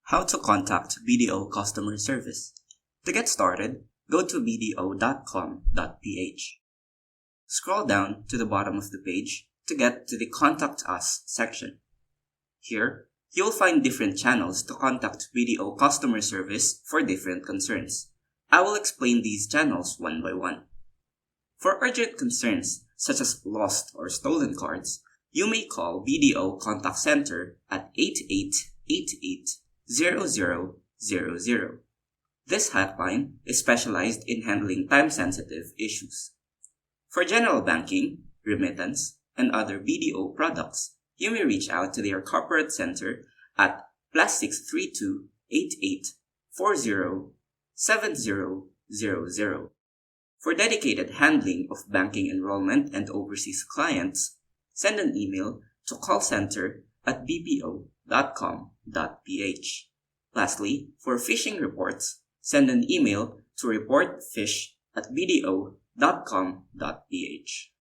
How to contact BDO customer service. To get started, go to bdo.com.ph. Scroll down to the bottom of the page to get to the Contact Us section. Here, you'll find different channels to contact BDO customer service for different concerns. I will explain these channels one by one. For urgent concerns such as lost or stolen cards, you may call BDO Contact Center at 8888-0000. This hotline is specialized in handling time-sensitive issues. For general banking, remittance, and other BDO products, you may reach out to their corporate center at +632 8840 7000. For dedicated handling of banking enrollment and overseas clients, send an email to callcenter@bpo.com.ph. Lastly, for phishing reports, send an email to reportphish@bdo.com.ph.